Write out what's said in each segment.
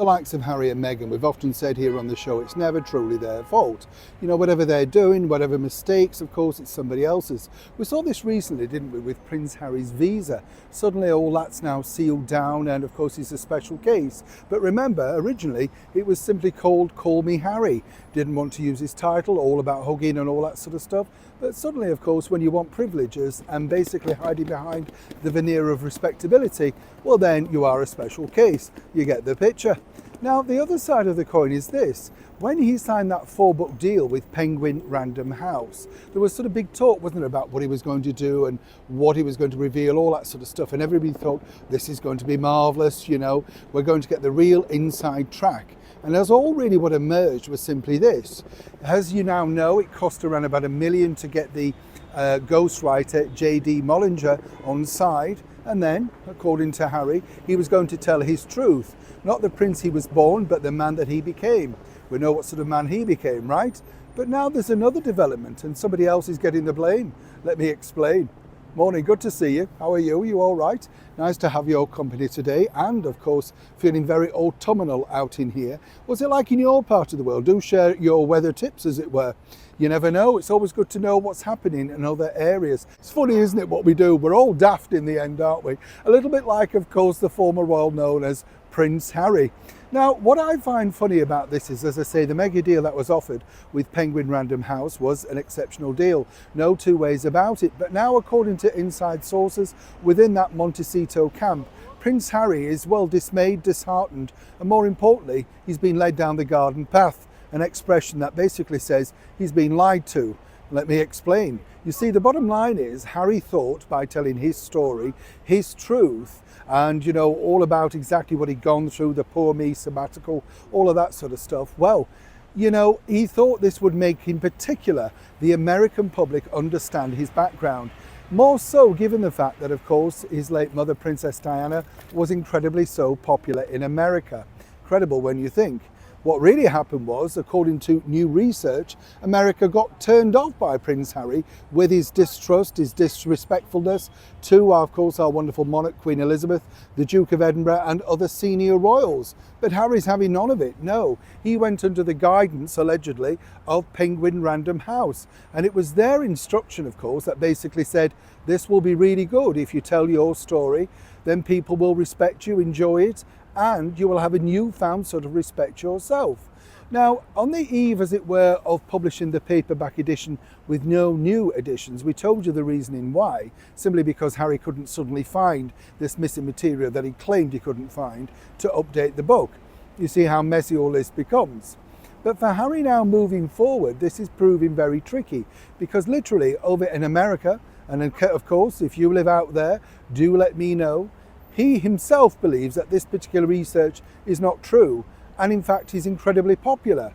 likes of Harry and Meghan, we've often said here on the show, it's never truly their fault. You know, whatever they're doing, whatever mistakes, of course, it's somebody else's. We saw this recently, didn't we, with Prince Harry's visa. Suddenly all that's now sealed down and, of course, it's a special case. But remember, originally, it was simply called Call Me Harry. Didn't want to use his title, all about hugging and all that sort of stuff. But suddenly, of course, when you want privileges and basically hiding behind the veneer of respectability, well, then you are a special case. You get the picture. Now, the other side of the coin is this. When he signed that 4-book deal with Penguin Random House, there was sort of big talk, wasn't there, about what he was going to do and what he was going to reveal, all that sort of stuff. And everybody thought, this is going to be marvellous, you know, we're going to get the real inside track. And as all really what emerged was simply this. As you now know, it cost around about $1 million to get the ghostwriter J.D. Mollinger on side. And then, according to Harry, he was going to tell his truth. Not the prince he was born, but the man that he became. We know what sort of man he became, right? But now there's another development and somebody else is getting the blame. Let me explain. Morning, good to see you. How are you? Are you all right? Nice to have your company today and, of course, feeling very autumnal out in here. What's it like in your part of the world? Do share your weather tips, as it were. You never know. It's always good to know what's happening in other areas. It's funny, isn't it, what we do? We're all daft in the end, aren't we? A little bit like, of course, the former royal known as Prince Harry. Now, what I find funny about this is, as I say, the mega deal that was offered with Penguin Random House was an exceptional deal. No two ways about it. But now, according to inside sources within that Montecito camp, Prince Harry is, well, dismayed, disheartened, and more importantly, he's been led down the garden path, an expression that basically says he's been lied to. Let me explain. You see, the bottom line is Harry thought by telling his story, his truth, and, you know, all about exactly what he'd gone through, the poor me sabbatical, all of that sort of stuff. Well, you know, he thought this would make, in particular, the American public understand his background. More so given the fact that, of course, his late mother, Princess Diana, was incredibly so popular in America. Incredible when you think. What really happened was, according to new research, America got turned off by Prince Harry with his distrust, his disrespectfulness to, of course, our wonderful monarch, Queen Elizabeth, the Duke of Edinburgh and other senior royals. But Harry's having none of it. No, he went under the guidance, allegedly, of Penguin Random House. And it was their instruction, of course, that basically said, this will be really good. If you tell your story, then people will respect you, enjoy it, and you will have a newfound sort of respect yourself. Now, on the eve, as it were, of publishing the paperback edition with no new additions, we told you the reasoning why, simply because Harry couldn't suddenly find this missing material that he claimed he couldn't find to update the book. You see how messy all this becomes. But for Harry now moving forward, this is proving very tricky, because literally over in America, and of course, if you live out there, do let me know, he himself believes that this particular research is not true, and in fact he's incredibly popular.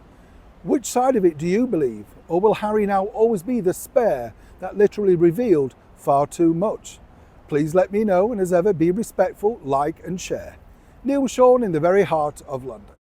Which side of it do you believe? Or will Harry now always be the spare that literally revealed far too much? Please let me know, and as ever, be respectful, like and share. Neil Sean in the very heart of London.